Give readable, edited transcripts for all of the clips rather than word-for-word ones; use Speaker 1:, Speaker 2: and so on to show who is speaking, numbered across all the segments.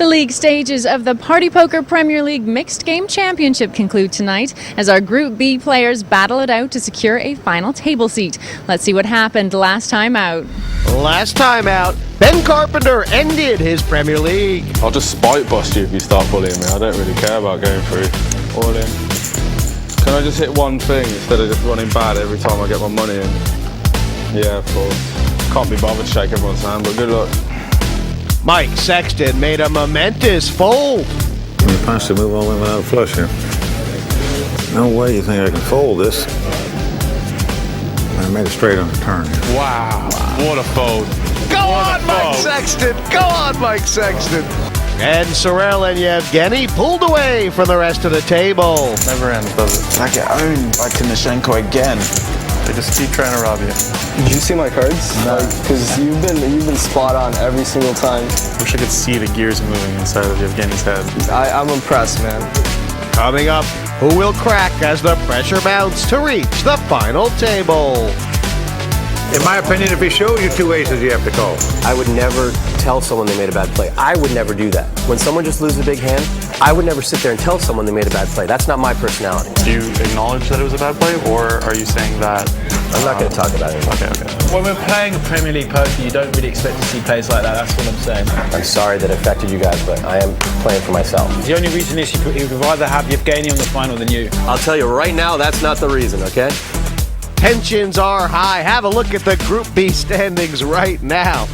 Speaker 1: The league stages of the Party Poker Premier League Mixed Game Championship conclude tonight as our Group B players battle it out to secure a final table seat. Let's see what happened last time out.
Speaker 2: Last time out, Ben Carpenter ended his Premier League.
Speaker 3: I'll just spite bust you if you start bullying me. I don't really care about going through all in. Can I just hit one thing instead of just running bad every time I get my money in? Yeah, of course. Can't be bothered to shake everyone's hand, but good luck.
Speaker 2: Mike Sexton made a momentous fold.
Speaker 4: You punch the move only without a flush here. No way you think I can fold this. I made it straight on the turn.
Speaker 3: Wow. What a fold.
Speaker 2: Go on, Mike Sexton! Go on, Mike Sexton! And Sorel and Yevgeny pulled away from the rest of the table.
Speaker 5: Never ends, does it? I get owned by Timoshenko again. They just keep trying to rob you.
Speaker 6: Did you see my cards? No. Because you've been spot on every single time.
Speaker 5: Wish I could see the gears moving inside of Yevgeny's head.
Speaker 6: I'm impressed, man.
Speaker 2: Coming up, who will crack as the pressure mounts to reach the final table?
Speaker 4: In my opinion, if he shows you two aces, you have to call.
Speaker 7: I would never tell someone they made a bad play. I would never do that. When someone just loses a big hand, I would never sit there and tell someone they made a bad play. That's not my personality.
Speaker 5: Do you acknowledge that it was a bad play, or are you saying that...
Speaker 7: I'm not going to talk about it.
Speaker 5: Okay.
Speaker 8: When we're playing a Premier League poker, you don't really expect to see plays like that. That's what I'm saying.
Speaker 7: I'm sorry that affected you guys, but I am playing for myself.
Speaker 8: The only reason is he would rather have Yevgeny on the final than you.
Speaker 7: I'll tell you right now, that's not the reason, okay?
Speaker 2: Tensions are high. Have a look at the Group B standings right now.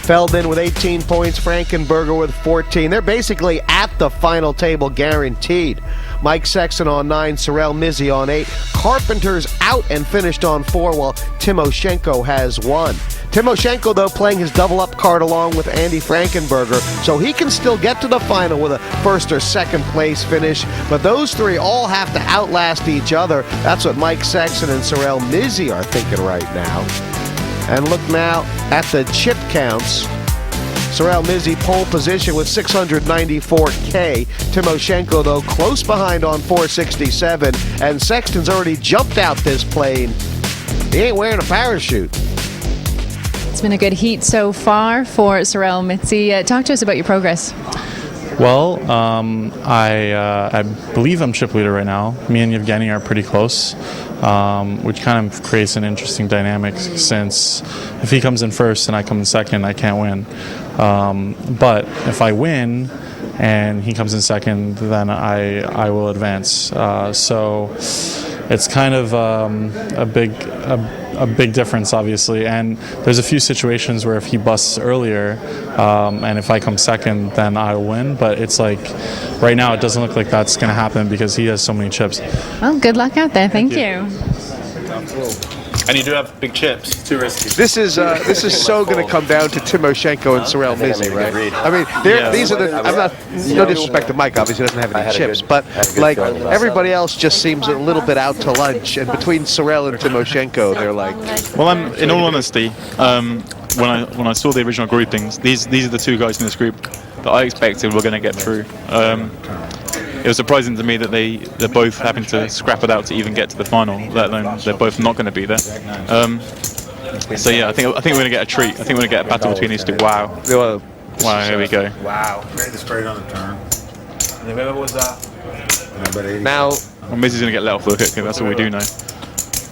Speaker 2: Feldman with 18 points, Frankenberger with 14. They're basically at the final table guaranteed. Mike Sexton on 9, Sorel Mizzi on 8. Carpenter's out and finished on 4, while Timoshenko has 1. Timoshenko, though, playing his double-up card along with Andy Frankenberger, so he can still get to the final with a first or second place finish, but those three all have to outlast each other. That's what Mike Sexton and Sorel Mizzi are thinking right now. And look now at the chip counts. Sorel Mizzi pole position with 694K. Timoshenko, though, close behind on 467. And Sexton's already jumped out this plane. He ain't wearing a parachute.
Speaker 1: It's been a good heat so far for Sorel Mizzi. Talk to us about your progress.
Speaker 5: Well, I believe I'm chip leader right now. Me and Yevgeny are pretty close, which kind of creates an interesting dynamic, since if he comes in first and I come in second, I can't win. But if I win and he comes in second, then I will advance. So it's kind of a big difference, obviously. And there's a few situations where if he busts earlier and if I come second, then I will win. But it's like right now it doesn't look like that's going to happen because he has so many chips.
Speaker 1: Well, good luck out there. Thank you.
Speaker 5: And you do have big chips. Too risky.
Speaker 2: This is so going to come down to Timoshenko and Sorel Mizzi, right? I mean, these are the. I'm not. No disrespect to Mike, obviously he doesn't have any chips, but like everybody else just seems a little bit out to lunch. And between Sorel and Timoshenko, they're like.
Speaker 9: Well, I'm in all honesty. When I saw the original groupings, these are the two guys in this group that I expected were going to get through. It was surprising to me that they're both having to scrap it out to even get to the final, let alone they're both not going to be there. So yeah, I think we're going to get a treat. I think we're going to get a battle between these two. Wow. Wow, here we go.
Speaker 4: Wow. Made it straight on the turn.
Speaker 8: And whoever was that?
Speaker 2: Now,
Speaker 9: Well, Mizzi's going to get let off the hook, that's all we do know.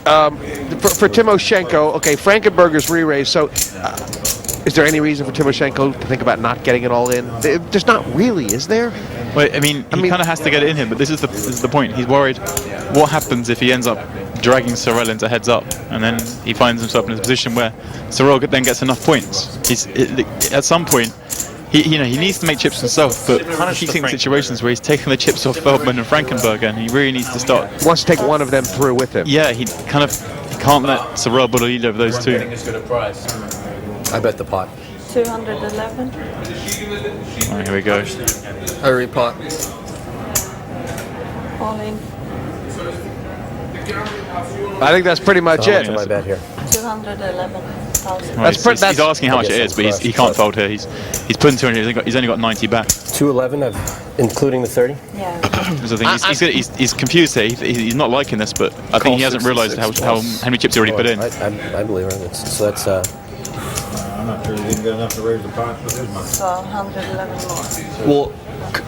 Speaker 2: for Timoshenko, okay, Frankenberger's re-raise, so is there any reason for Timoshenko to think about not getting it all in? There's not really, is there?
Speaker 9: Well, I mean, he kind of has to get it in him, but this is the point. He's worried what happens if he ends up dragging Sorel into heads up, and then he finds himself in a position where Sorel then gets enough points. At some point, he needs to make chips himself, but he's in situations where he's taking the chips off Feldman and Frankenberger, and he really needs to start.
Speaker 2: He wants to take one of them through with him.
Speaker 9: Yeah, he can't let Sorel bully either of those two.
Speaker 7: I bet the pot.
Speaker 10: 211.
Speaker 9: Right, here we go.
Speaker 6: I repot.
Speaker 10: All in.
Speaker 2: I think that's pretty much it.
Speaker 7: I bet here.
Speaker 10: 211,000.
Speaker 9: Right, he's asking how much it is, but he can't fold here. He's putting 200. He's only got 90 back.
Speaker 7: 211, including the 30.
Speaker 10: Yeah.
Speaker 9: So he's confused here. He's not liking this, but I think he hasn't realised how many chips he already put in.
Speaker 7: I believe it. So that's
Speaker 4: not sure he's even got enough to raise the pot.
Speaker 10: So 111 more.
Speaker 6: Well,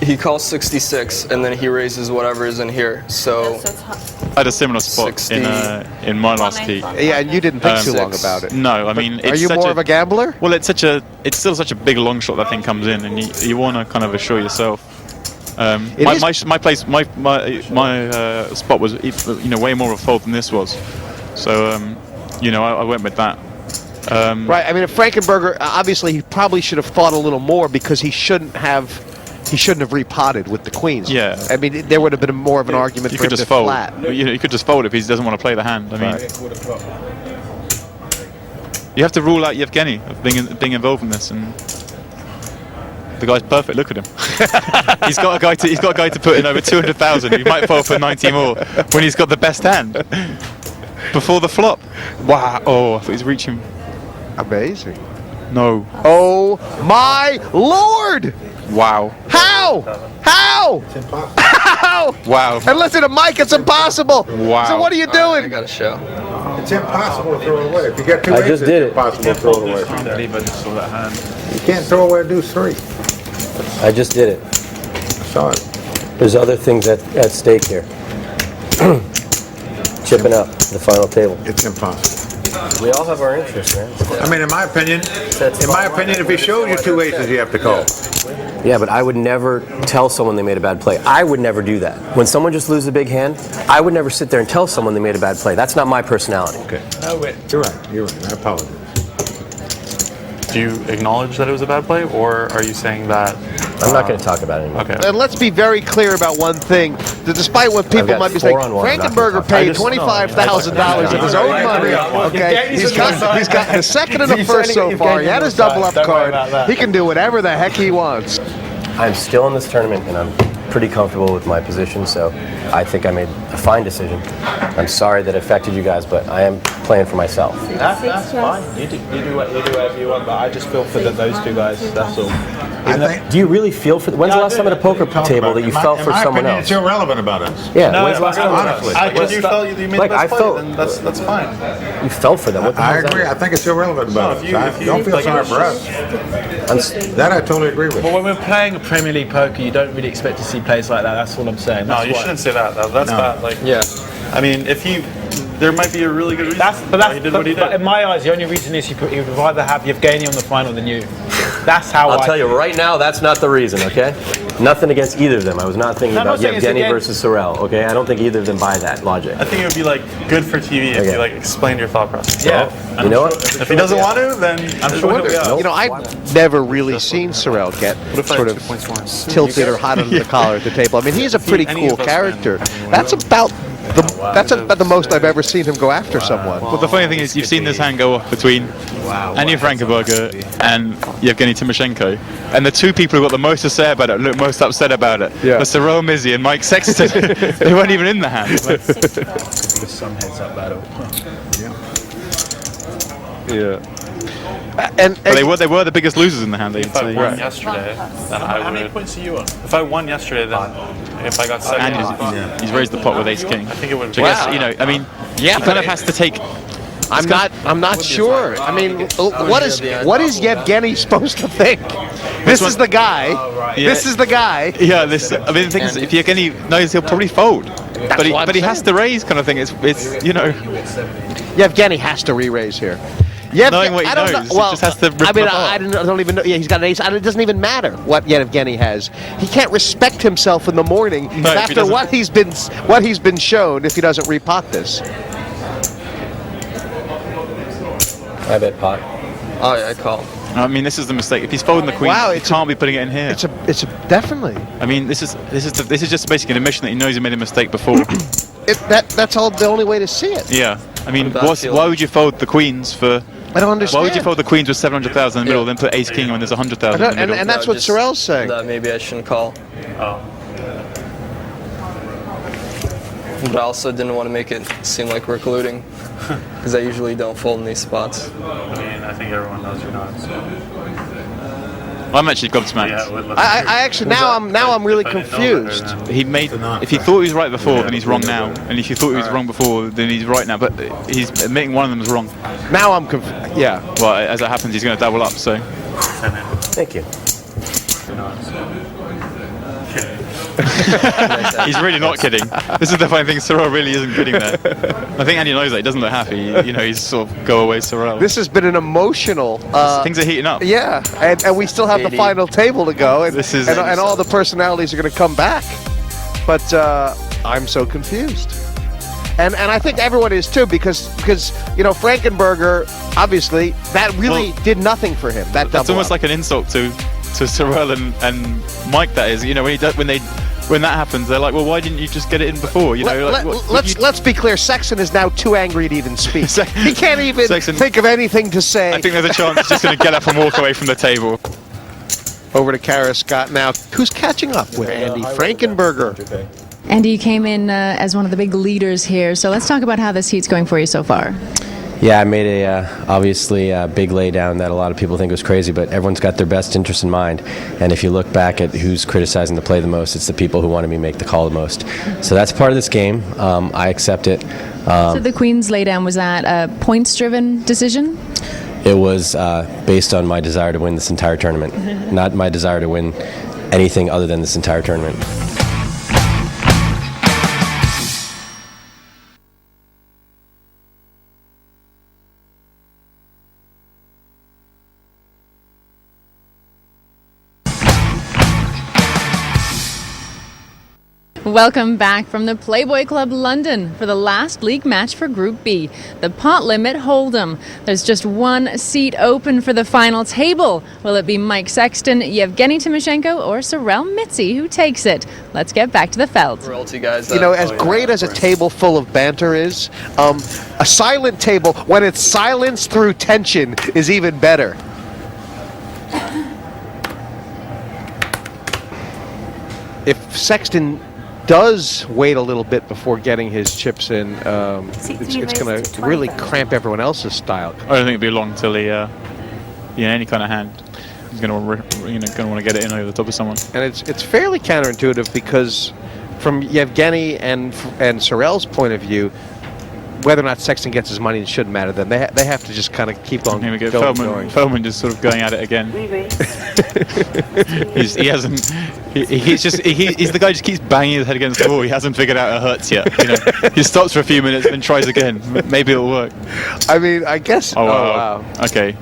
Speaker 6: he calls 66, and then he raises whatever is in here. So
Speaker 10: Yes, it's
Speaker 9: I had a similar spot
Speaker 6: 60.
Speaker 9: in my last tee.
Speaker 2: Yeah, and you didn't think too long about it.
Speaker 9: No, I mean, it's
Speaker 2: Are you
Speaker 9: such
Speaker 2: more of a gambler?
Speaker 9: Well, it's still such a big long shot that thing comes in, and you want to kind of assure yourself. My spot was way more of a fold than this was, so I went with that.
Speaker 2: Right. I mean, if Frankenberger, obviously, he probably should have thought a little more because he shouldn't have repotted with the queens.
Speaker 9: Yeah.
Speaker 2: I mean, there would have been more of an argument
Speaker 9: You
Speaker 2: for
Speaker 9: could
Speaker 2: him
Speaker 9: just
Speaker 2: to
Speaker 9: fold.
Speaker 2: flat.
Speaker 9: You could just fold if he doesn't want to play the hand. I mean, you have to rule out Yevgeny of being involved in this, and the guy's perfect. Look at him. he's got a guy to put in over 200,000. He might fold for 90 more when he's got the best hand before the flop. Wow! Oh, I thought he was reaching.
Speaker 2: Amazing.
Speaker 9: No.
Speaker 2: Oh my Lord!
Speaker 9: Wow.
Speaker 2: How? How? How?
Speaker 9: Wow.
Speaker 2: And listen to Mike, it's impossible.
Speaker 9: Wow.
Speaker 2: So what are you doing?
Speaker 6: I got a show.
Speaker 4: It's impossible to throw it away. If you got two
Speaker 7: I
Speaker 4: aces,
Speaker 7: just did
Speaker 4: it's
Speaker 7: it.
Speaker 4: impossible to throw it away.
Speaker 9: I can't believe I just saw that hand.
Speaker 4: You can't throw away a deuce three.
Speaker 7: I just did it.
Speaker 4: I saw it.
Speaker 7: There's other things at stake here. Chipping up the final table.
Speaker 4: It's impossible.
Speaker 7: We all have our interests, man.
Speaker 4: I mean, in my opinion, if he shows you two aces, you have to call.
Speaker 7: Yeah, but I would never tell someone they made a bad play. I would never do that. When someone just loses a big hand, I would never sit there and tell someone they made a bad play. That's not my personality.
Speaker 4: Okay. You're right. You're right. I apologize.
Speaker 5: Do you acknowledge that it was a bad play, or are you saying that?
Speaker 7: I'm not going to talk about it anymore.
Speaker 5: Okay.
Speaker 2: And let's be very clear about one thing. That despite what people
Speaker 7: got
Speaker 2: might be saying,
Speaker 7: 4-on-1,
Speaker 2: Frankenberger paid $25,000 of his own money. Okay, he's got the second and the first so far. He had his double up card. He can do whatever the heck he wants.
Speaker 7: I'm still in this tournament, and I'm pretty comfortable with my position, so I think I made a fine decision. I'm sorry that it affected you guys, but I am playing for myself.
Speaker 8: That's fine. You do whatever you want, but I just feel for those two guys. That's all.
Speaker 7: Do you really feel for? When's the last time at a poker table that you felt for someone else?
Speaker 4: It's irrelevant about us.
Speaker 7: Yeah. When's the last time?
Speaker 4: Honestly.
Speaker 8: If you felt you made the best play, then that's fine.
Speaker 7: You felt for them. What the hell
Speaker 4: I
Speaker 7: is that?
Speaker 4: agree. I think it's irrelevant about us. Don't feel sorry for us. That I totally agree with.
Speaker 8: But when we're playing a Premier League poker, you don't really expect to see plays like that. That's all I'm saying.
Speaker 5: No, you shouldn't say that. That's bad. Like,
Speaker 6: Yeah.
Speaker 5: I mean, there might be a really good reason. He did what he did.
Speaker 8: But in my eyes, the only reason is he would rather have Yevgeny on the final than you. That's how
Speaker 7: I'll tell you right now, that's not the reason, okay? Nothing against either of them. I was not thinking
Speaker 8: I'm not
Speaker 7: about
Speaker 8: saying it's
Speaker 7: Yevgeny
Speaker 8: against-
Speaker 7: versus Sorel, okay? I don't think either of them buy that logic.
Speaker 5: I think it would be like good for TV if
Speaker 7: Okay.
Speaker 5: you like explained your thought process.
Speaker 8: Yeah.
Speaker 7: You know what?
Speaker 5: If he doesn't want to, then I'm sure he'll be out.
Speaker 2: You know, I've never really seen Sorel get sort of tilted or hot under the collar at the table. I mean, he's a pretty cool character. That's about the most I've ever seen him go after someone.
Speaker 9: Well, the funny thing is, you've seen this hand go off between Anya Frankenberger and Yevgeny Timoshenko, and the two people who got the most to say about it, look most upset about it,
Speaker 2: Yeah.
Speaker 9: were Sorel Mizzi and Mike Sexton. They weren't even in the hand.
Speaker 8: There's some heads-up battle.
Speaker 9: Yeah.
Speaker 2: And
Speaker 9: But they were the biggest losers in the hand.
Speaker 5: If I won yesterday, then I would.
Speaker 8: How many points are you on?
Speaker 5: If I won yesterday, then if I got second,
Speaker 9: And he's raised the pot with Ace King.
Speaker 5: I think it would.
Speaker 9: Which I guess, I mean, he kind of has to take.
Speaker 2: I'm not sure. I mean, what is Yevgeny supposed to think? This is the guy.
Speaker 9: Yeah.
Speaker 2: This is the guy.
Speaker 9: Yeah, the thing is, if Yevgeny knows, he'll probably fold. But he has to raise, kind of thing. It's
Speaker 2: Yevgeny has to re-raise here.
Speaker 9: Knowing what he knows, he just has to rip
Speaker 2: I mean,
Speaker 9: them
Speaker 2: I
Speaker 9: apart.
Speaker 2: don't even know. Yeah, he's got an ace. And it doesn't even matter what Yevgeny has. He can't respect himself in the morning
Speaker 9: No, if he
Speaker 2: after
Speaker 9: doesn't-
Speaker 2: what he's been shown if he doesn't repot this.
Speaker 7: I bet pot.
Speaker 6: Oh yeah, I call.
Speaker 9: I mean, this is the mistake. If he's folding the queen,
Speaker 2: Wow,
Speaker 9: he can't be putting it in here.
Speaker 2: It's a definitely.
Speaker 9: I mean, this is just basically an admission that he knows he made a mistake before.
Speaker 2: That's all the only way to see it.
Speaker 9: Yeah. I mean,
Speaker 6: What about
Speaker 9: why would you fold the queens for?
Speaker 2: I don't understand.
Speaker 9: Why would you fold the queens with 700,000 in the middle, then put Ace King when there's 100,000 in the middle?
Speaker 2: And that's what Sorel's saying.
Speaker 6: That maybe I shouldn't call.
Speaker 5: Oh.
Speaker 6: But I also didn't want to make it seem like we're colluding, because I usually don't fold in these spots.
Speaker 5: I mean, I think everyone knows you're not. So.
Speaker 9: I'm actually gobsmacked.
Speaker 2: I actually now I'm really confused.
Speaker 9: He made. If he thought he was right before, then he's wrong now. And if you thought he was wrong before, then he's right now. But he's admitting one of them is wrong.
Speaker 2: Now I'm confused. Yeah.
Speaker 9: Well, as it happens, he's going to double up. So.
Speaker 7: Thank you.
Speaker 9: He's really not kidding. This is the funny thing. Sorrel really isn't kidding there. I think Andy knows that. He doesn't look happy. You know, he's sort of go away Sorrel.
Speaker 2: This has been an emotional.
Speaker 9: Things are heating up.
Speaker 2: Yeah, and we still have the final table to go, and and all the personalities are going to come back. But I'm so confused, and I think everyone is too, because you know, Frankenberger, obviously that really did nothing for him.
Speaker 9: That's almost like an insult to Sorrel and Mike. That is, you know, when that happens, they're like, well, why didn't you just get it in before? You know,
Speaker 2: let's be clear. Sexton is now too angry to even speak. He can't even think of anything to say.
Speaker 9: I think there's a chance he's just going to get up and walk away from the table.
Speaker 2: Over to Kara Scott now, who's catching up with Andy Frankenberger.
Speaker 1: Andy, you came in as one of the big leaders here, so let's talk about how this heat's going for you so far.
Speaker 7: Yeah, I made obviously a big laydown that a lot of people think was crazy, but everyone's got their best interest in mind. And if you look back at who's criticizing the play the most, it's the people who wanted me to make the call the most. So that's part of this game. I accept it.
Speaker 1: So the Queen's laydown, was that a points-driven decision?
Speaker 7: It was based on my desire to win this entire tournament, not my desire to win anything other than this entire tournament.
Speaker 1: Welcome back from the Playboy Club London for the last league match for Group B, the Pot Limit Hold'em. There's just one seat open for the final table. Will it be Mike Sexton, Yevgeny Timoshenko, or Sorrel Mitzi who takes it? Let's get back to the Feld.
Speaker 2: You know, as great as a table full of banter is, a silent table, when it's silenced through tension, is even better. If Sexton does wait a little bit before getting his chips in, it's going to really cramp everyone else's style.
Speaker 9: I don't think it'll be long till he, any kind of hand, he's going to want to get it in over the top of someone.
Speaker 2: And it's fairly counterintuitive, because from Yevgeny and Sorrel's point of view, whether or not Sexton gets his money, it shouldn't matter then. They have to just kind of keep on
Speaker 9: going.
Speaker 2: Feldman
Speaker 9: just sort of going at it again. he's the guy who just keeps banging his head against the wall. He hasn't figured out it hurts yet. You know, he stops for a few minutes and tries again. Maybe it'll work.
Speaker 2: I mean, I guess.
Speaker 9: Oh wow. Okay.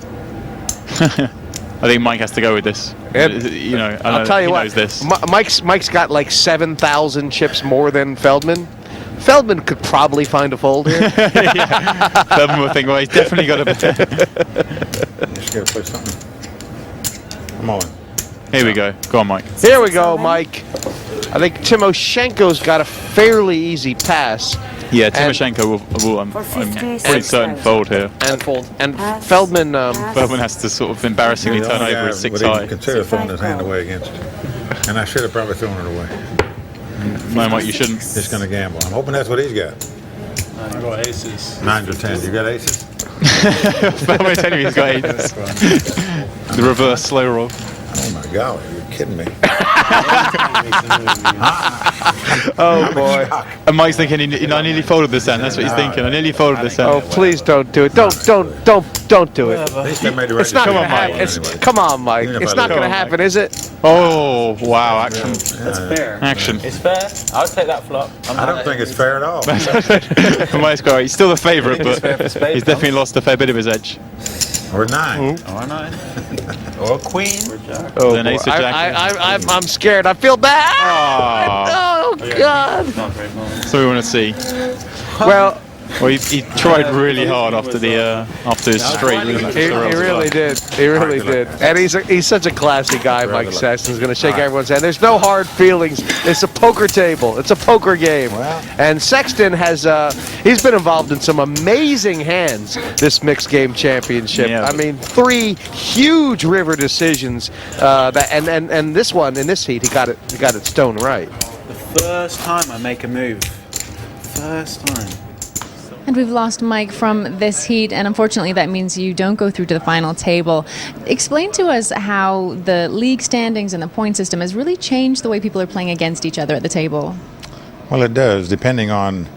Speaker 9: I think Mike has to go with this. You know,
Speaker 2: I'll tell you what.
Speaker 9: Knows this.
Speaker 2: Mike's got like 7,000 chips more than Feldman. Feldman could probably find a fold here.
Speaker 9: Yeah. Feldman would think, well, he's definitely got a bet.
Speaker 4: Just gotta play something. Come on.
Speaker 9: Here we go. Go on, Mike.
Speaker 2: Here we go, Mike. I think Timoshenko's got a fairly easy pass.
Speaker 9: Yeah, Timoshenko will I'm pretty certain fold here.
Speaker 2: And Feldman
Speaker 9: has to sort of embarrassingly turn over his 6 high.
Speaker 4: Consider throwing his hand away against it. And I should have probably thrown it away.
Speaker 9: No, Mike, you shouldn't.
Speaker 4: Just going to gamble. I'm hoping that's what he's got.
Speaker 8: I got aces.
Speaker 4: 9 or 10. You got aces?
Speaker 9: I'm telling you, he's got aces. The reverse slow roll.
Speaker 4: Oh my God, you're kidding me.
Speaker 2: Oh boy.
Speaker 9: And Mike's thinking, I nearly folded this hand. That's what he's thinking. I nearly folded this hand.
Speaker 2: Oh, please don't do it. Don't do it.
Speaker 4: At least I made the right
Speaker 2: It's not going to
Speaker 4: decision.
Speaker 2: happen. Come on, Mike. It's not going to happen, is it?
Speaker 9: Oh, wow. Action.
Speaker 8: That's fair.
Speaker 9: Action.
Speaker 8: It's fair. I'll take that flop.
Speaker 4: I don't think it's fair at all.
Speaker 9: Mike's got, he's still the favourite, but he's definitely lost a fair bit of his edge.
Speaker 4: Or 9.
Speaker 8: Or 9. Or a queen.
Speaker 2: Oh,
Speaker 9: then ace of jack.
Speaker 2: I'm scared. I feel bad.
Speaker 9: Oh,
Speaker 2: God.
Speaker 9: So we want to see.
Speaker 2: Well,
Speaker 9: he tried really hard after his straight.
Speaker 2: He really did. He really did. And he's such a classy guy, Mike Sexton. He's going to shake everyone's hand. There's no hard feelings. It's a poker table. It's a poker game. And Sexton has he's been involved in some amazing hands this mixed game championship.
Speaker 9: Yeah.
Speaker 2: I mean, 3 huge river decisions. And this one in this heat, he got it stone right.
Speaker 8: The first time I make a move. First time.
Speaker 1: And we've lost Mike from this heat, and unfortunately that means you don't go through to the final table. Explain to us how the league standings and the point system has really changed the way people are playing against each other at the table.
Speaker 4: Well, it does, depending on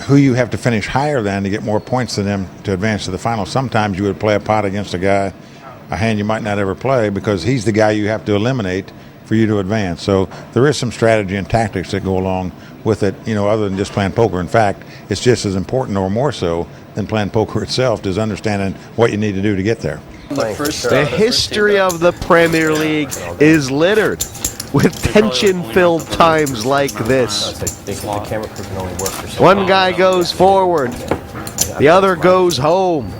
Speaker 4: who you have to finish higher than to get more points than them to advance to the final. Sometimes you would play a pot against a hand you might not ever play, because he's the guy you have to eliminate for you to advance. So there is some strategy and tactics that go along with it, other than just playing poker. In fact, it's just as important, or more so, than playing poker itself, is understanding what you need to do to get there.
Speaker 2: The history of the Premier League is littered with tension-filled times like this. One guy goes forward, the other goes home.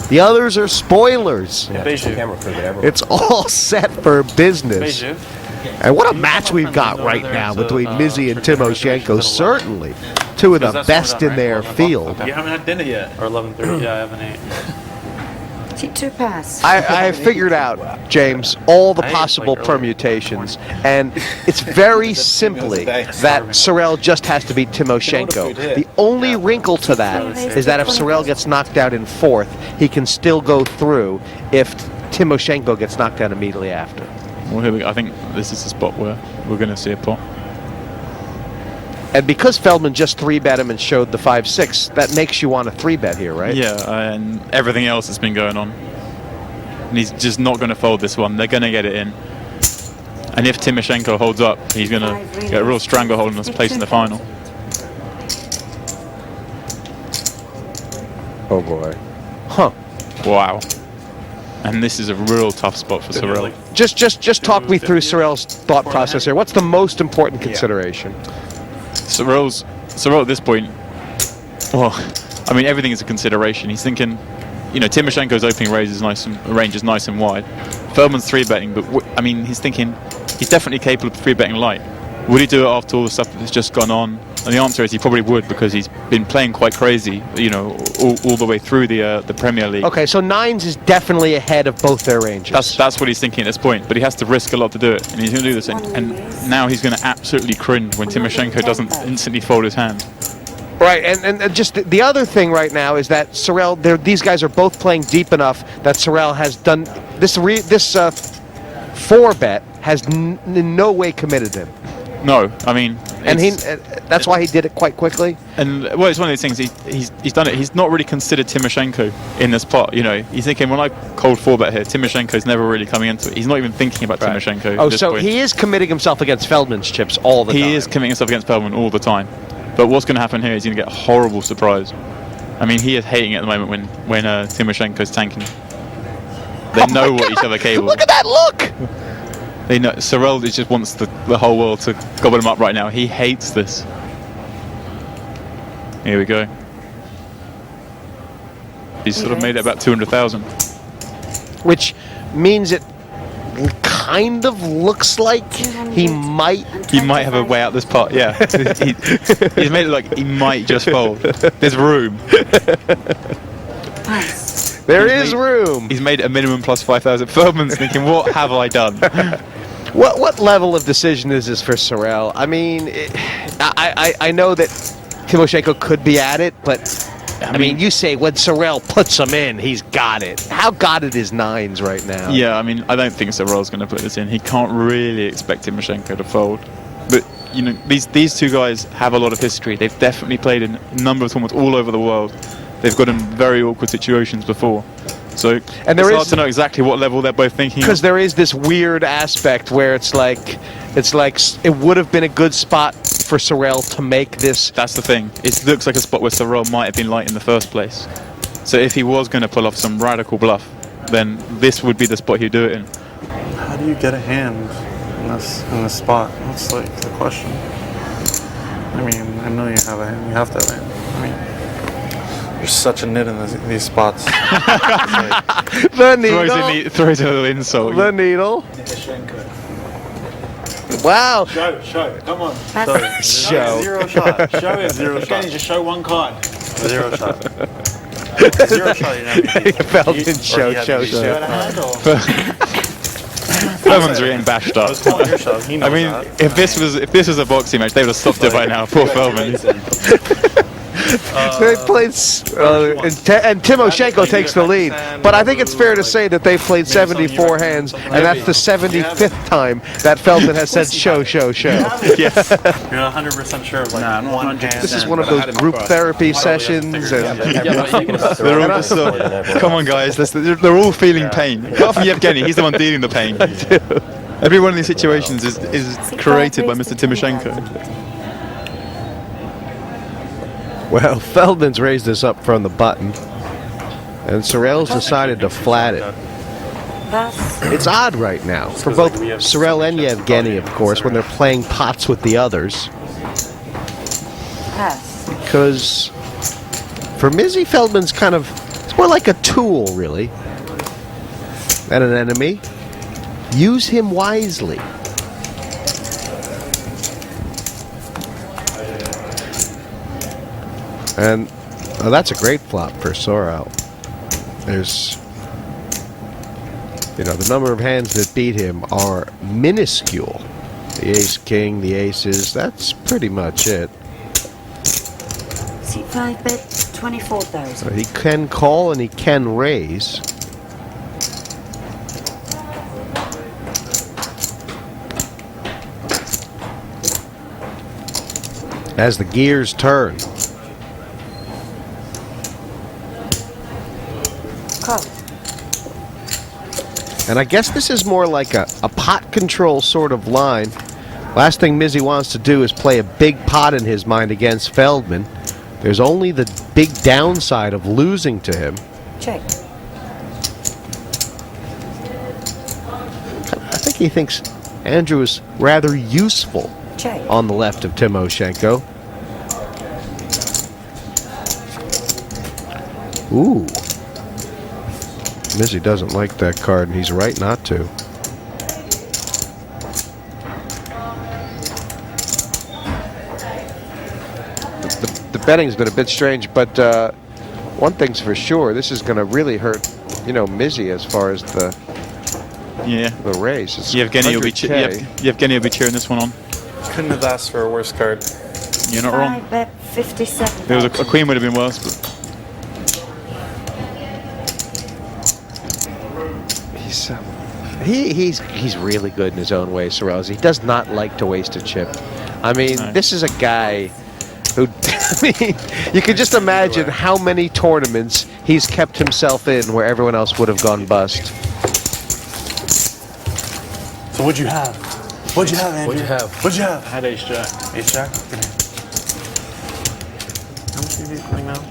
Speaker 2: The others are spoilers. It's all set for business. And what a match we've got right now between Mizzy and Timoshenko. Certainly two of the best in their field.
Speaker 8: You haven't had dinner yet? Or 11:30? Yeah, I haven't eaten.
Speaker 10: Two pass.
Speaker 2: I have figured out, James, all the possible permutations, and it's very simply that Sorel just has to beat Timoshenko. The only wrinkle to that is that if Sorel gets knocked out in fourth, he can still go through if Timoshenko gets knocked out immediately after.
Speaker 9: Well, here we go. I think this is the spot where we're going to see a pot.
Speaker 2: And because Feldman just 3-bet him and showed the 5-6, that makes you want a 3-bet here, right?
Speaker 9: Yeah, and everything else that's been going on. And he's just not going to fold this one. They're going to get it in. And if Timoshenko holds up, he's going to get a real stranglehold on his place in the final.
Speaker 2: Oh boy. Huh.
Speaker 9: Wow. And this is a real tough spot for Sorel.
Speaker 2: Just talk me through Sorel's thought process here. What's the most important consideration?
Speaker 9: Sorel at this point, well, I mean, everything is a consideration. He's thinking, Timoshenko's opening range is nice and wide. Feldman's 3-betting, but I mean, he's thinking he's definitely capable of 3-betting light. Would he do it after all the stuff that's just gone on? And the answer is he probably would, because he's been playing quite crazy, all the way through the Premier League.
Speaker 2: Okay, so nines is definitely ahead of both their ranges.
Speaker 9: That's what he's thinking at this point, but he has to risk a lot to do it, and he's going to do this. And now he's going to absolutely cringe when Timoshenko doesn't instantly fold his hand.
Speaker 2: Right, and just the other thing right now is that Sorel, these guys are both playing deep enough that Sorel has done this 4-bet has in no way committed him.
Speaker 9: No, I mean,
Speaker 2: and that's why he did it quite quickly.
Speaker 9: And well, it's one of those things. He's done it. He's not really considered Timoshenko in this pot. He's thinking, when I cold 4-bet here, Timoshenko's never really coming into it. He's not even thinking about Timoshenko.
Speaker 2: Oh, so he is committing himself against Feldman's chips all the time.
Speaker 9: He is committing himself against Feldman all the time. But what's going to happen here is he's going to get a horrible surprise. I mean, he is hating it at the moment when Timoshenko's tanking. They know what each other are capable.
Speaker 2: Look at that look!
Speaker 9: They know Sorel just wants the whole world to gobble him up right now. He hates this. Here we go. He's sort of made it about 200,000.
Speaker 2: Which means it kind of looks like he might
Speaker 9: have a way out this pot. Yeah, he's made it like he might just fold. There's room.
Speaker 2: There is room.
Speaker 9: He's made it a minimum plus 5,000. Feldman's thinking, what have I done?
Speaker 2: What level of decision is this for Sorel? I mean, I know that Timoshenko could be at it, but I mean, you say when Sorel puts him in, he's got it. How got it is nines right now?
Speaker 9: Yeah, I mean, I don't think Sorel's going to put this in. He can't really expect Timoshenko to fold. But, these two guys have a lot of history. They've definitely played in a number of tournaments all over the world. They've got in very awkward situations before. So it's hard to know exactly what level they're both thinking.
Speaker 2: Because there is this weird aspect where it's like it would have been a good spot for Sorel to make this.
Speaker 9: That's the thing. It looks like a spot where Sorel might have been light in the first place. So if he was going to pull off some radical bluff, then this would be the spot he'd do it in.
Speaker 3: How do you get a hand in this spot? That's like the question. I mean, I know you have a hand. You have to have a hand. I mean, you're such a nit in these spots.
Speaker 2: The needle.
Speaker 9: Throws in a little insult.
Speaker 2: The needle. Wow.
Speaker 8: Show. Come on.
Speaker 2: Show.
Speaker 8: Zero shot. Show him. Zero shot. Just show one card. Zero shot. Zero shot.
Speaker 2: Feldman show.
Speaker 9: Feldman's getting bashed up. I mean, if this was a boxing match, they would have stopped it by now. Poor Feldman.
Speaker 2: They played, and Timoshenko takes the lead. But I think it's fair to say that they've played 74 hands, and that's the 75th time that Feldman has said show.
Speaker 8: You're 100% sure of like one hand.
Speaker 2: This is one of those group therapy sessions. And
Speaker 9: They're all just come on, guys. They're all feeling pain. Apart from Yevgeny, he's the one dealing the pain. Every one of these situations is created by Mr. Timoshenko.
Speaker 2: Well, Feldman's raised this up from the button, and Sorel's decided to flat it.
Speaker 10: Pass.
Speaker 2: It's odd right now for both Sorel and Yevgeny, of course, when they're playing pots with the others.
Speaker 10: Pass.
Speaker 2: Because for Mizzy, Feldman's kind of, it's more like a tool, really, than an enemy. Use him wisely. And that's a great flop for Sorel. There's, the number of hands that beat him are minuscule. The ace-king, the aces, that's pretty much it.
Speaker 10: C5 bet 24,000.
Speaker 2: So he can call and he can raise. As the gears turn.
Speaker 10: Call.
Speaker 2: And I guess this is more like a pot control sort of line. Last thing Mizzy wants to do is play a big pot in his mind against Feldman. There's only the big downside of losing to him.
Speaker 10: Check.
Speaker 2: I think he thinks Andrew is rather useful.
Speaker 10: Check.
Speaker 2: On the left of Timoshenko. Ooh. Mizzy doesn't like that card, and he's right not to. The betting's been a bit strange, but one thing's for sure, this is going to really hurt, Mizzy as far as the race. It's
Speaker 9: Yevgeny will be cheering this one on.
Speaker 8: Couldn't have asked for a worse card.
Speaker 9: You're not wrong.
Speaker 10: Bet 57.
Speaker 9: There was a queen would have been worse, but
Speaker 2: he's really good in his own way, Sorel. He does not like to waste a chip. I mean, this is a guy who, you can just imagine how many tournaments he's kept himself in where everyone else would have gone bust.
Speaker 8: So what'd you have? What'd you have, Andrew? What'd you have?
Speaker 9: I had ace jack.
Speaker 8: Ace jack? Okay. How much are you playing now?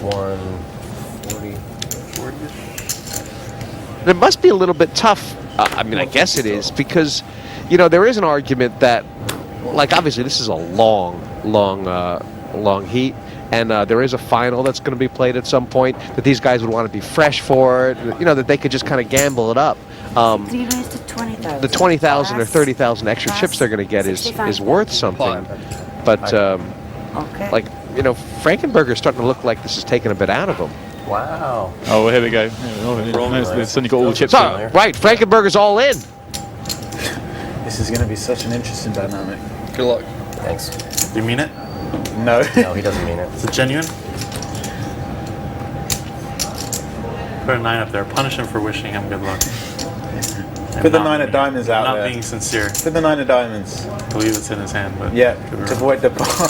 Speaker 7: 140.
Speaker 2: It must be a little bit tough. I mean, I guess it is, because, there is an argument that, like, obviously this is a long heat, and there is a final that's going to be played at some point that these guys would want to be fresh for it, that they could just kind of gamble it up. The 20,000 or 30,000 extra chips they're going to get is worth something. But, Frankenberger's starting to look like this is taking a bit out of him.
Speaker 7: Wow.
Speaker 9: Oh, well, here we go. They've suddenly got all the chips in.
Speaker 2: Right, Frankenberger's all in.
Speaker 8: This is going to be such an interesting dynamic.
Speaker 9: Good luck.
Speaker 7: Thanks.
Speaker 8: Do you mean it? No.
Speaker 7: No, he doesn't mean it.
Speaker 8: Is it genuine? Put a 9 up there. Punish him for wishing him good luck.
Speaker 11: Put the 9 of diamonds out
Speaker 8: not
Speaker 11: there.
Speaker 8: Not being sincere.
Speaker 11: Put the 9 of diamonds.
Speaker 8: I believe it's in his hand, but
Speaker 11: yeah, to avoid the bar.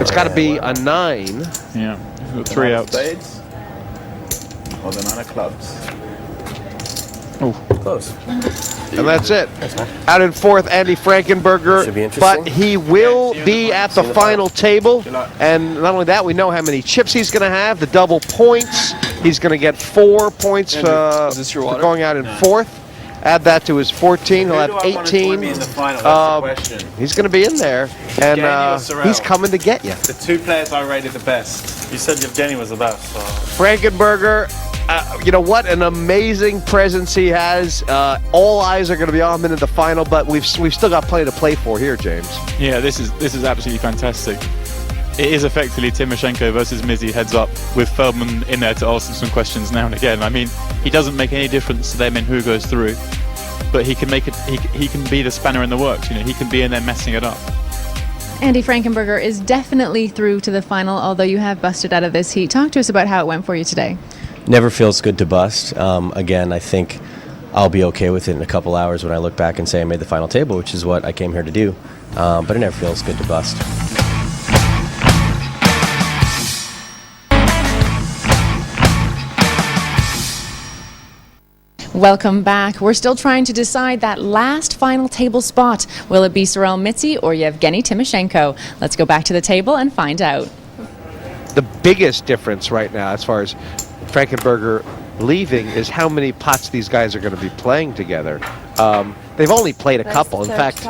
Speaker 2: It's got to be a 9.
Speaker 9: Yeah, we've got 3 outs.
Speaker 11: Spades. Or the 9 of clubs.
Speaker 9: Oh,
Speaker 7: close.
Speaker 2: And that's it. Out in fourth, Andy Frankenberger.
Speaker 7: Should be interesting.
Speaker 2: But he will be at the final table. And not only that, we know how many chips he's going to have, the double points. He's going to get 4 points for going out in fourth. Add that to his 14. He'll have 18. He's going to be in there. And he's coming to get you.
Speaker 11: The 2 players I rated the best.
Speaker 8: you said Yevgeny was the best. So.
Speaker 2: Frankenberger. You know what? An amazing presence he has. All eyes are going to be on him in the final, but we've still got plenty to play for here, James.
Speaker 9: Yeah, this is absolutely fantastic. It is effectively Timoshenko versus Mizzy heads up, with Feldman in there to ask him some questions now and again. I mean, he doesn't make any difference to them in who goes through. but he can make it. He can be the spanner in the works. You know, he can be in there messing it up.
Speaker 1: Andy Frankenberger is definitely through to the final, although you have busted out of this heat. Talk to us about how it went for you today.
Speaker 7: Never feels good to bust. Again, I think I'll be okay with it in a couple hours when I look back and say I made the final table, which is what I came here to do. But it never feels good to bust.
Speaker 1: Welcome back. We're still trying to decide that last final table spot. Will it be Sorel Mitzi or Yevgeny Timoshenko? Let's go back to the table and find out.
Speaker 2: The biggest difference right now, as far as Frankenberger leaving, is how many pots these guys are going to be playing together. They've only played a couple. In fact,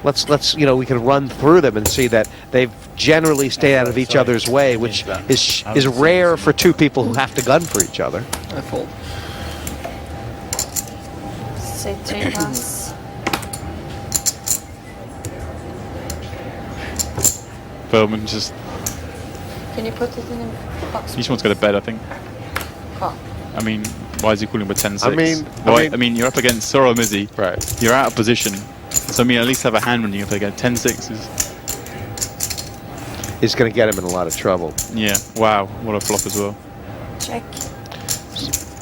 Speaker 2: let's we can run through them and see that they've generally stayed out of each other's way, which is rare for two people who have to gun for each other.
Speaker 6: I fold.
Speaker 10: Say 2 pass.
Speaker 9: Feldman just.
Speaker 10: Can you put it in a box?
Speaker 9: He just wants to go to bed, I think.
Speaker 10: Call.
Speaker 9: I mean, why is he calling with 10-6?
Speaker 2: I mean,
Speaker 9: you're up against Sorel Mitzi.
Speaker 2: Right.
Speaker 9: You're out of position. So, I mean, at least have a hand when you play again. 10-6
Speaker 2: is going to get him in a lot of trouble.
Speaker 9: Yeah. Wow. What a flop as well.
Speaker 10: Check.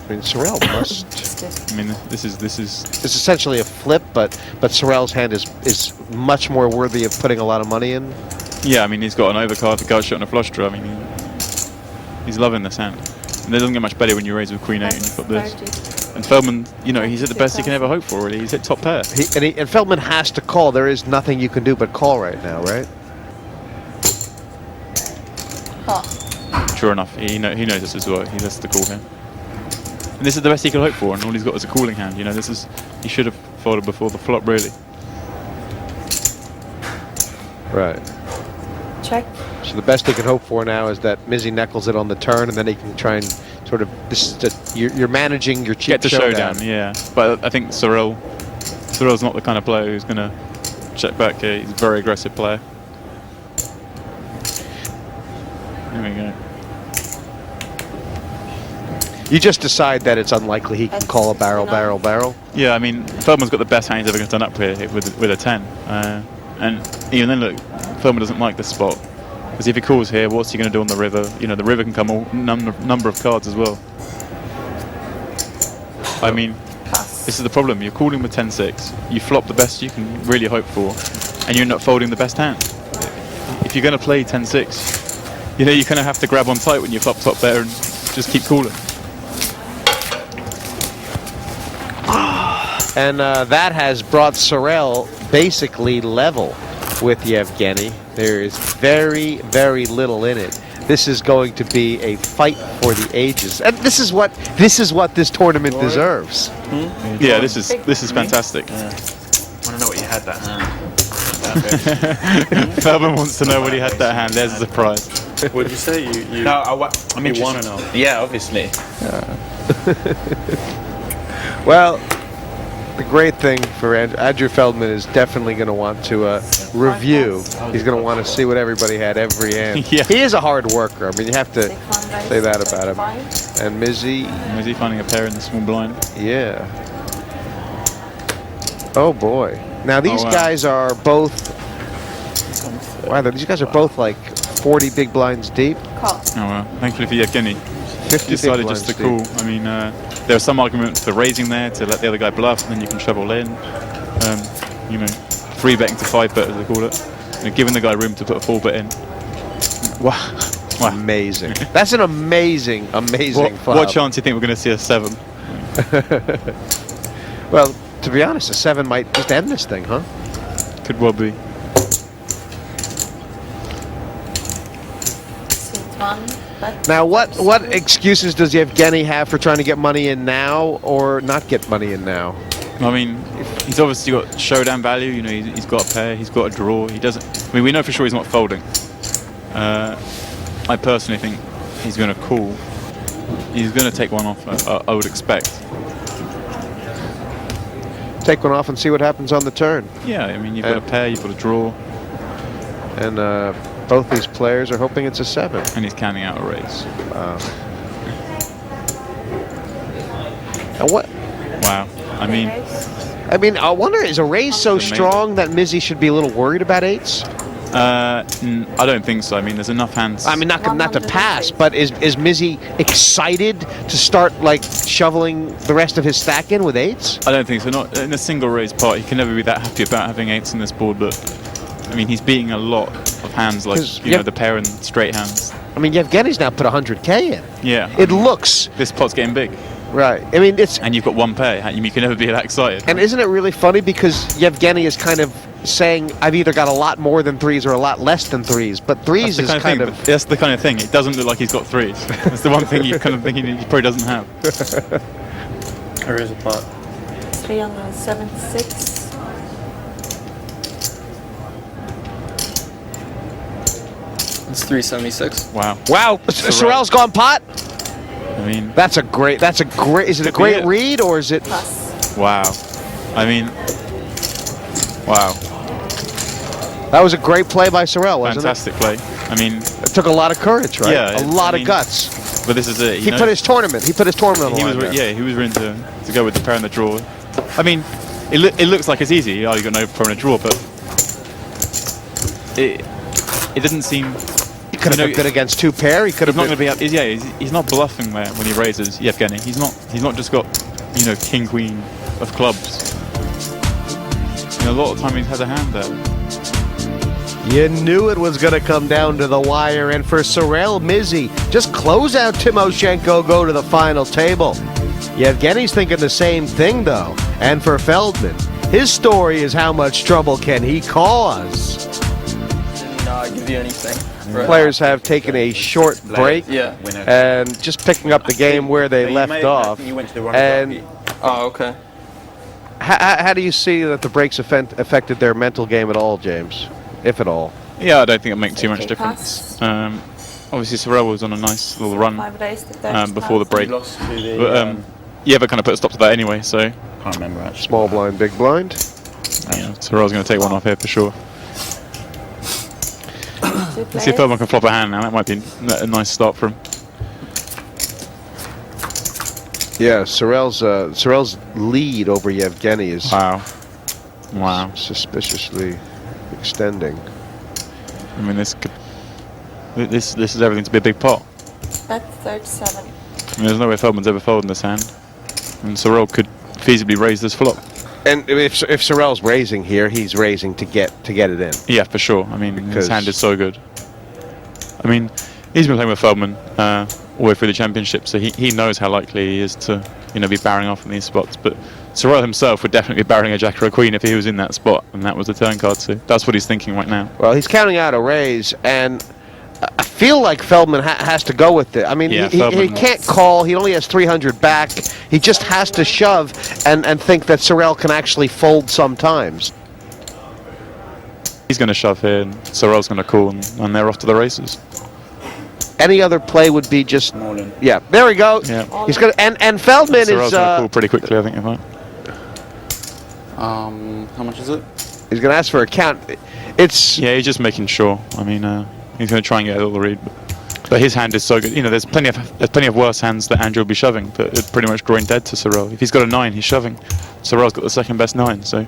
Speaker 2: I mean, Sorel must.
Speaker 9: I mean, this is
Speaker 2: It's essentially a flip, but Sorel's hand is much more worthy of putting a lot of money in.
Speaker 9: Yeah, I mean, he's got an overcard, the guard shot, and a flush draw. I mean, he's loving this hand. And it doesn't get much better when you raise with Queen 8 and you've got this. And Feldman, he's at the best he can ever hope for, really. He's hit top pair.
Speaker 2: And Feldman has to call. There is nothing you can do but call right now, right?
Speaker 10: Call.
Speaker 9: Sure enough, he knows this as well. He has to call him. And this is the best he could hope for, and all he's got is a calling hand. He should have folded before the flop, really.
Speaker 2: Right.
Speaker 10: Check.
Speaker 2: So the best he can hope for now is that Mizzy neckles it on the turn, and then he can try and sort of you're managing your cheap
Speaker 9: Get the showdown. Yeah, but I think Sorel's not the kind of player who's going to check back here. He's a very aggressive player. There we go.
Speaker 2: You just decide that it's unlikely he can call a barrel.
Speaker 9: Yeah, I mean, Feldman's got the best hand he's ever done up here with a 10. And even then, look, Feldman doesn't like this spot. Because if he calls here, what's he going to do on the river? The river can come all number of cards as well. I mean, this is the problem. You're calling with 10-6. You flop the best you can really hope for, and you end up folding the best hand. If you're going to play 10-6, you're going to have to grab on tight when you flop top there and just keep calling.
Speaker 2: And that has brought Sorel basically level with Yevgeny. There is very, very little in it. This is going to be a fight for the ages, and this is what this tournament deserves.
Speaker 9: Yeah, this is fantastic.
Speaker 11: I want to know what you had that hand.
Speaker 9: Feldman wants to know what he had that hand. There's a surprise.
Speaker 11: What did you say?
Speaker 8: No,
Speaker 11: I'm interested.
Speaker 8: want to know.
Speaker 11: Yeah, obviously.
Speaker 2: Well, the great thing for Andrew Feldman is definitely going to want to review. He's going to want to see what everybody had every hand.
Speaker 9: Yeah.
Speaker 2: He is a hard worker. I mean, you have to say that about him. And Mizzy
Speaker 9: finding a pair in the small blind.
Speaker 2: Yeah. Oh boy. Now these guys are both. Wow, these guys are both like 40 big blinds deep.
Speaker 10: Call.
Speaker 9: Oh well. Thankfully for Yevgeny,
Speaker 2: 50
Speaker 9: he decided just to call. I mean, there was some argument for raising there to let the other guy bluff, and then you can shovel in. 3 betting to 5 bet, as they call it. Giving the guy room to put a 4 bet in. Wow.
Speaker 2: Amazing. That's an amazing flop.
Speaker 9: What chance do you think we're going to see a 7?
Speaker 2: Well, to be honest, a 7 might just end this thing, huh?
Speaker 9: Could well be.
Speaker 2: Now, what excuses does Yevgeny have for trying to get money in now or not get money in now?
Speaker 9: I mean, he's obviously got showdown value. He's got a pair, he's got a draw. He doesn't. I mean, we know for sure he's not folding. I personally think he's going to call. He's going to take one off. I would expect.
Speaker 2: Take one off and see what happens on the turn.
Speaker 9: Yeah, I mean, you've got a pair, you've got a draw,
Speaker 2: and both these players are hoping it's a 7.
Speaker 9: And he's counting out a raise.
Speaker 2: Wow. And what?
Speaker 9: Wow. I mean,
Speaker 2: I mean, I wonder, is a raise so strong that Mizzy should be a little worried about eights?
Speaker 9: I don't think so. I mean, there's enough hands.
Speaker 2: I mean, not to pass, but is Mizzy excited to start like shoveling the rest of his stack in with eights?
Speaker 9: I don't think so. Not in a single raise pot. He can never be that happy about having eights in this board. But I mean, he's beating a lot of hands, like you know, the pair and straight hands.
Speaker 2: I mean, Yevgeny's now put 100K in.
Speaker 9: Yeah.
Speaker 2: It looks.
Speaker 9: This pot's getting big.
Speaker 2: Right. I mean, it's.
Speaker 9: And you've got one pair. You can never be that excited.
Speaker 2: And isn't it really funny because Yevgeny is kind of saying, I've either got a lot more than threes or a lot less than threes, but threes is kind of.
Speaker 9: That's the kind of thing. It doesn't look like he's got threes. That's the one thing you kind of think he probably doesn't have.
Speaker 11: There is a pot.
Speaker 10: 376.
Speaker 6: It's 376.
Speaker 9: Wow.
Speaker 2: Wow. Sorrell's gone pot?
Speaker 9: I mean,
Speaker 2: that's a great, is it a great read or is it?
Speaker 10: Plus.
Speaker 9: Wow. I mean, wow.
Speaker 2: That was a great play by Sorrell, wasn't
Speaker 9: Fantastic play. I mean,
Speaker 2: it took a lot of courage, right?
Speaker 9: Yeah.
Speaker 2: A lot of guts.
Speaker 9: But this is it.
Speaker 2: He put his tournament on the line.
Speaker 9: Yeah, he was willing to go with the pair and the draw. I mean, it looks like it's easy. Oh, you got no pair and a draw, but it didn't seem.
Speaker 2: He could have been good against two pair. He could have.
Speaker 9: He's not going to be. Yeah, he's not bluffing there when he raises Yevgeny. He's not just got, you know, king queen of clubs. You know, a lot of time he has a hand there.
Speaker 2: You knew it was going to come down to the wire, and for Sorrell, Mizzy, just close out Timoshenko, go to the final table. Yevgeny's thinking the same thing, though. And for Feldman, his story is how much trouble can he cause?
Speaker 6: Didn't give you anything. Right.
Speaker 2: Players have taken a short break, and just picking up the game where they left off. And
Speaker 6: oh, okay.
Speaker 2: How do you see that the breaks affected their mental game at all, James? If at all?
Speaker 9: Yeah, I don't think it'll make too much difference. Obviously, Sorrell was on a nice little run before the break. But Yeva kind of put a stop to that anyway, so.
Speaker 11: Can't remember actually.
Speaker 2: Small blind, big blind.
Speaker 9: Yeah, Sorrell's going to take one off here for sure. Let's see if Feldman can flop a hand now. That might be a nice start for him.
Speaker 2: Yeah, Sorrell's lead over Yevgeny is suspiciously extending.
Speaker 9: I mean, this is everything to be a big pot.
Speaker 10: That's 37.
Speaker 9: I mean, there's no way Feldman's ever folding this hand, and Sorrell could feasibly raise this flop.
Speaker 2: And if Sorrell's raising here, he's raising to get it in.
Speaker 9: Yeah, for sure. I mean, his hand is so good. I mean, he's been playing with Feldman all the way through the championship, so he knows how likely he is to, you know, be barring off in these spots. But Sorrell himself would definitely be barring a jack or a queen if he was in that spot, and that was the turn card. So that's what he's thinking right now.
Speaker 2: Well, he's counting out a raise, and I feel like Feldman has to go with it. I mean, he can't call. He only has 300 back. He just has to shove and think that Sorrell can actually fold sometimes.
Speaker 9: He's going to shove here, and Sorrell's going to call, and they're off to the races.
Speaker 2: Any other play would be just yeah. There we go.
Speaker 9: Yeah.
Speaker 2: He's gonna and Feldman
Speaker 9: Sorrell's
Speaker 2: is
Speaker 9: going to call pretty quickly, I think. If
Speaker 6: how much is it?
Speaker 2: He's going to ask for a count. It's
Speaker 9: he's just making sure. I mean, he's going to try and get a little read, but his hand is so good. You know, there's plenty of worse hands that Andrew will be shoving, but it's pretty much drawing dead to Sorrell. If he's got a 9, he's shoving. Sorrell's got the second best 9, so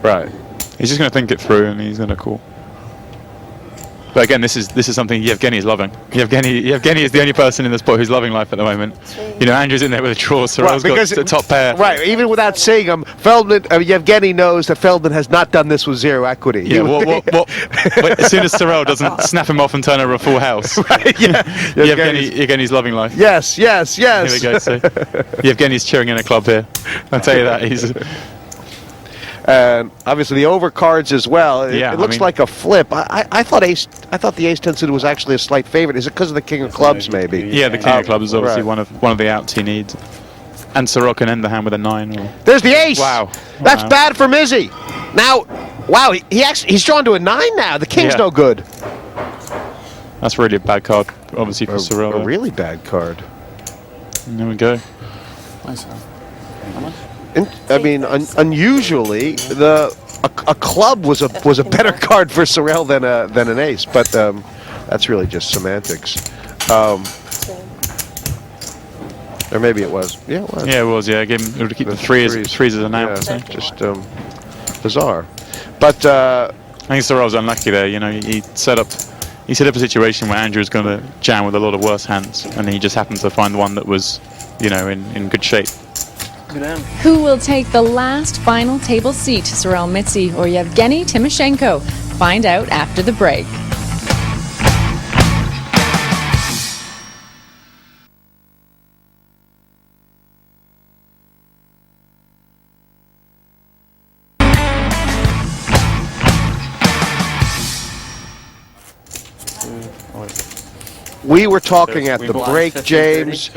Speaker 2: right.
Speaker 9: He's just going to think it through, and he's going to call. But again, this is something Yevgeny is loving. Yevgeny is the only person in the spot who's loving life at the moment. You know, Andrew's in there with a draw, Sorrell's got the top pair.
Speaker 2: Right, even without seeing him, Yevgeny knows that Feldman has not done this with zero equity.
Speaker 9: Yeah, as soon as Sorrell doesn't snap him off and turn over a full house,
Speaker 2: right, yeah.
Speaker 9: Yevgeny's loving life.
Speaker 2: Yes. Here
Speaker 9: we go. So Yevgeny's cheering in a club here. I'll tell you that. He's.
Speaker 2: And obviously the overcards as well. It looks like a flip. I thought the ace 10 suited was actually a slight favorite. Is it because of the king of clubs, maybe?
Speaker 9: Yeah, the king of clubs is obviously one of the outs he needs. And Sorrell can end the hand with a 9.
Speaker 2: There's the ace.
Speaker 9: Wow.
Speaker 2: That's bad for Mizzy. Now, wow, he's drawn to a 9 now. The king's no good.
Speaker 9: That's really a bad card, obviously, for Sorrell.
Speaker 2: A really bad card.
Speaker 9: And there we go.
Speaker 11: Nice. How much?
Speaker 2: I mean, unusually, a club was a better card for Sorrell than an ace, but that's really just semantics. Or maybe it was. Yeah, it was.
Speaker 9: Yeah, it was. Yeah, it would keep the threes as an out.
Speaker 2: Yeah, just bizarre. But
Speaker 9: I think Sorrell's unlucky there. You know, he set up a situation where Andrew was going to jam with a lot of worse hands, and he just happened to find one that was, you know, in good shape.
Speaker 1: Who will take the last final table seat, Sorel Mitzi or Yevgeny Timoshenko? Find out after the break.
Speaker 2: we were talking at the break, James,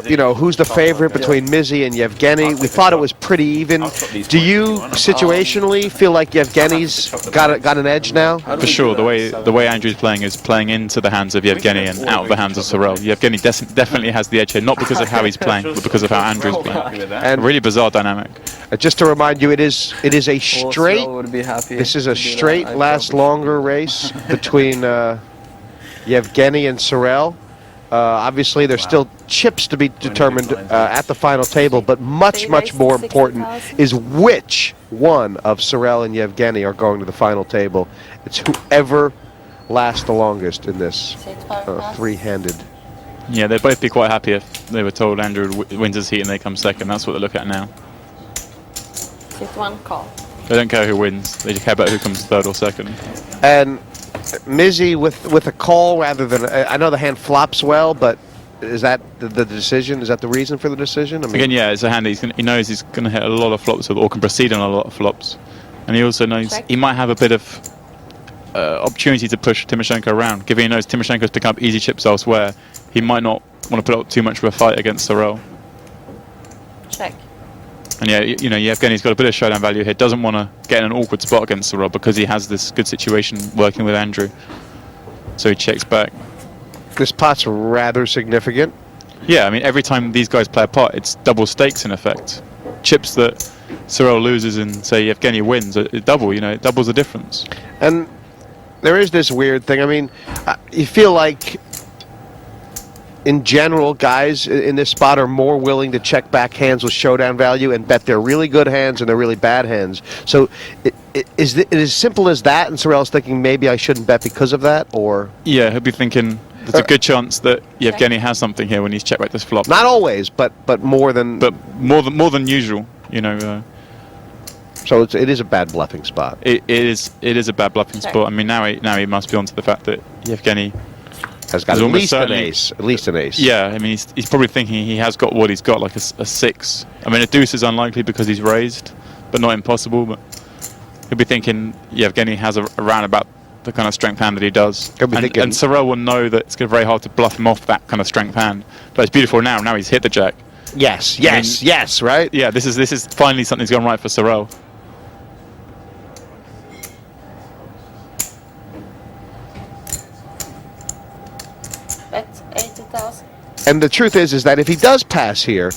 Speaker 2: you know, who's the favorite between Mizzy and Yevgeny. We thought it was pretty even. Do you situationally feel like Yevgeny's got an edge now?
Speaker 9: For sure. The way Andrew's playing is playing into the hands of Yevgeny and out of the hands of Sorel. Yevgeny definitely has the edge here, not because of how he's playing, but because of how Andrew's playing. And a really bizarre dynamic.
Speaker 2: Just to remind you, it is a straight. This is a straight last longer race between Yevgeny and Sorel. Obviously, there's still chips to be determined at the final table, but much more important is which one of Sorel and Yevgeny are going to the final table. It's whoever lasts the longest in this three-handed.
Speaker 9: Yeah, they'd both be quite happy if they were told Andrew wins his heat and they come second. That's what they look at now.
Speaker 10: 6-1 call.
Speaker 9: They don't care who wins. They just care about who comes third or second.
Speaker 2: And Mizzy with a call rather than I know the hand flops well, but is that the decision? Is that the reason for the decision? I mean,
Speaker 9: again, yeah, it's a hand he knows he's going to hit a lot of flops with, or can proceed on a lot of flops, and he also knows he might have a bit of opportunity to push Timoshenko around. Given he knows Timoshenko's picking up easy chips elsewhere, he might not want to put up too much of a fight against Sorel.
Speaker 10: Check.
Speaker 9: And yeah, you know, Yevgeny's got a bit of showdown value here. Doesn't want to get in an awkward spot against Sorel because he has this good situation working with Andrew. So he checks back.
Speaker 2: This pot's rather significant.
Speaker 9: Yeah, I mean, every time these guys play a pot, it's double stakes in effect. Chips that Sorel loses and, say, Yevgeny wins, it double, you know, it doubles the difference.
Speaker 2: And there is this weird thing. I mean, you feel like, in general, guys in this spot are more willing to check back hands with showdown value and bet they're really good hands and they're really bad hands. So is it as simple as that, and Sorel's thinking maybe I shouldn't bet because of that, or?
Speaker 9: Yeah, he'll be thinking there's a good chance that Yevgeny has something here when he's checked back this flop.
Speaker 2: Not always, but more than...
Speaker 9: But more than usual, you know.
Speaker 2: So it is a bad bluffing spot.
Speaker 9: It is a bad bluffing spot. I mean, now he must be onto the fact that Yevgeny
Speaker 2: has got at least an ace. At least an ace.
Speaker 9: Yeah, I mean, he's probably thinking he has got what he's got, like a 6. I mean, a deuce is unlikely because he's raised, but not impossible. But he'll be thinking Yevgeny has around about the kind of strength hand that he does. And Sorel will know that it's going to be very hard to bluff him off that kind of strength hand. But it's beautiful now. Now he's hit the jack.
Speaker 2: Yes, right?
Speaker 9: Yeah, this is finally something's gone right for Sorel.
Speaker 10: Bet 80,000.
Speaker 2: And the truth is that if he does pass here,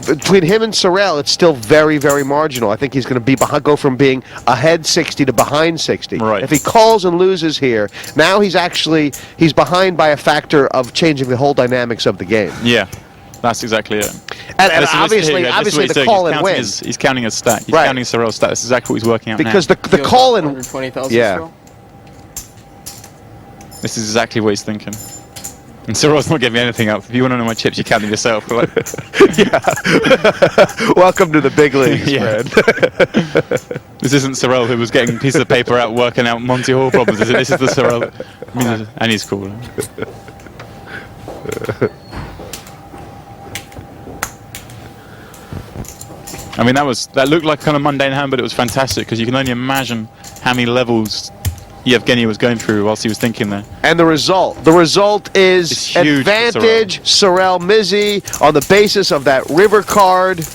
Speaker 2: between him and Sorel, it's still very, very marginal. I think he's going to go from being ahead 60 to behind 60.
Speaker 9: Right.
Speaker 2: If he calls and loses here, now he's behind by a factor of changing the whole dynamics of the game.
Speaker 9: Yeah, that's exactly it.
Speaker 2: And obviously the call and win.
Speaker 9: He's counting his stack. He's
Speaker 2: right.
Speaker 9: counting Sorel's stack. That's exactly what he's working out
Speaker 2: because
Speaker 9: now.
Speaker 2: the call and
Speaker 6: yeah.
Speaker 9: This is exactly what he's thinking. And Sorel's not giving anything up. If you want to know my chips, you count them yourself. Right?
Speaker 2: Yeah. Welcome to the big leagues,
Speaker 9: yeah.
Speaker 2: Fred.
Speaker 9: This isn't Sorel who was getting pieces of paper out working out Monty Hall problems. This is the Sorel. I mean, and he's cool. I mean, that looked like kind of mundane hand, but it was fantastic because you can only imagine how many levels Yevgeny was going through whilst he was thinking there.
Speaker 2: And the result is advantage Sorel Mizzy on the basis of that river card.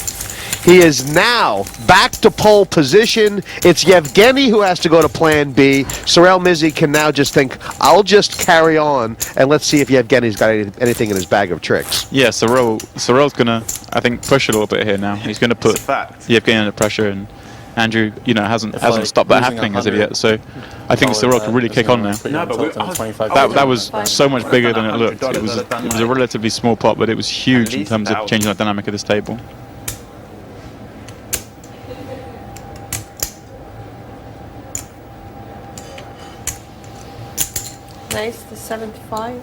Speaker 2: He is now back to pole position. It's Yevgeny who has to go to plan B. Sorel Mizzy can now just think, I'll just carry on, and let's see if Yevgeny's got anything in his bag of tricks.
Speaker 9: Yeah, Sorel's going to, I think, push a little bit here now. He's going to put Yevgeny under pressure, and Andrew, hasn't
Speaker 11: like
Speaker 9: stopped that
Speaker 11: losing
Speaker 9: happening as of
Speaker 11: 100
Speaker 9: yet. So I think Sorel could really kick on now.
Speaker 11: No, but
Speaker 9: That was so much bigger than it looked. It was a relatively small pot, but it was huge in terms of changing the dynamic of this table.
Speaker 10: Nice, the 75.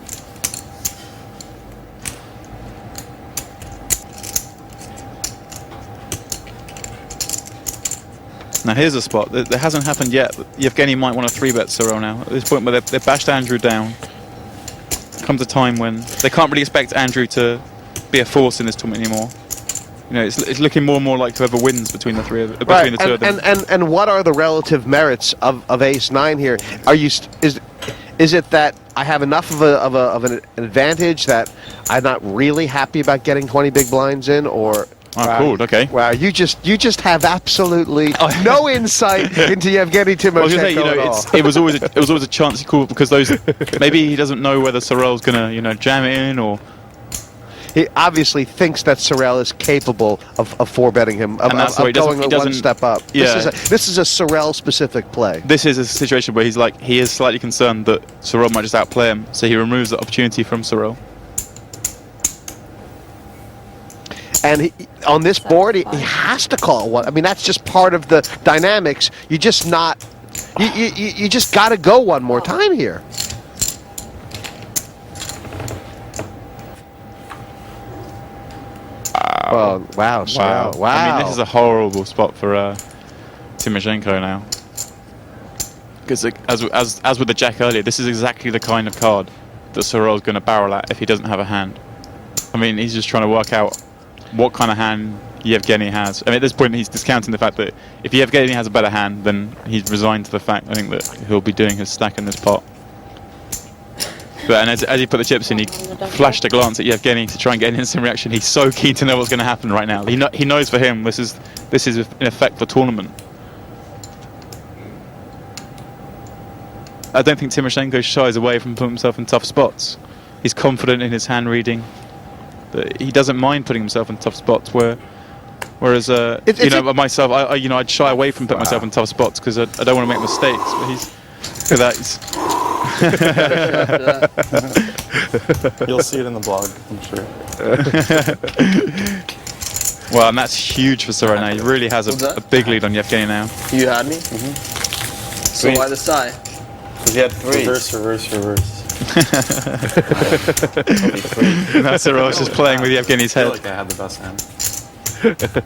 Speaker 9: Now here's a spot that hasn't happened yet. Yevgeny might want to 3-bet Sorel now. At this point where they've bashed Andrew down, comes a time when they can't really expect Andrew to be a force in this tournament anymore. It's looking more and more like whoever wins between the three of between the two of them.
Speaker 2: And what are the relative merits of Ace-9 here? Are you is it that I have enough of an advantage that I'm not really happy about getting 20 big blinds in, or?
Speaker 9: Oh, cool. Okay.
Speaker 2: Wow, you just have absolutely no insight into Yevgeny Timoshenko at all.
Speaker 9: It was always a chance he called because maybe he doesn't know whether Sorel's gonna jam it in, or
Speaker 2: he obviously thinks that Sorel is capable of 4-betting him, of going one step up.
Speaker 9: Yeah.
Speaker 2: This is a Sorel specific play.
Speaker 9: This is a situation where he is slightly concerned that Sorel might just outplay him, so he removes the opportunity from Sorel.
Speaker 2: And on this board, he has to call one. I mean, that's just part of the dynamics. You just got to go one more time here. Wow.
Speaker 9: I mean, this is a horrible spot for Timoshenko now. Because as with the jack earlier, this is exactly the kind of card that Sorel's going to barrel at if he doesn't have a hand. I mean, he's just trying to work out what kind of hand Yevgeny has. I mean, at this point, he's discounting the fact that if Yevgeny has a better hand, then he's resigned to the fact, I think, that he'll be doing his stack in this pot. And as he put the chips in, he flashed a glance at Yevgeny to try and get an instant reaction. He's so keen to know what's going to happen right now. He knows for him this is in effect the tournament. I don't think Timoshenko shies away from putting himself in tough spots. He's confident in his hand reading. He doesn't mind putting himself in tough spots. Whereas myself, I'd shy away from putting myself in tough spots because I don't want to make mistakes. But look at
Speaker 11: that. You'll see it in the blog, I'm
Speaker 9: sure. Well, and that's huge for Sorel now. He really has a big lead on Yevgeny now.
Speaker 6: You had me? So why the sigh?
Speaker 11: Because you had 3. Reverse.
Speaker 9: Now Sorel's just playing with Yevgeny's head.
Speaker 11: I feel like I had the best hand.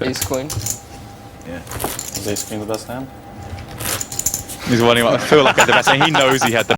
Speaker 6: Ace Queen?
Speaker 11: Yeah. Is Ace Queen the best hand?
Speaker 9: He's wondering what I feel like I had the best hand. He knows he had the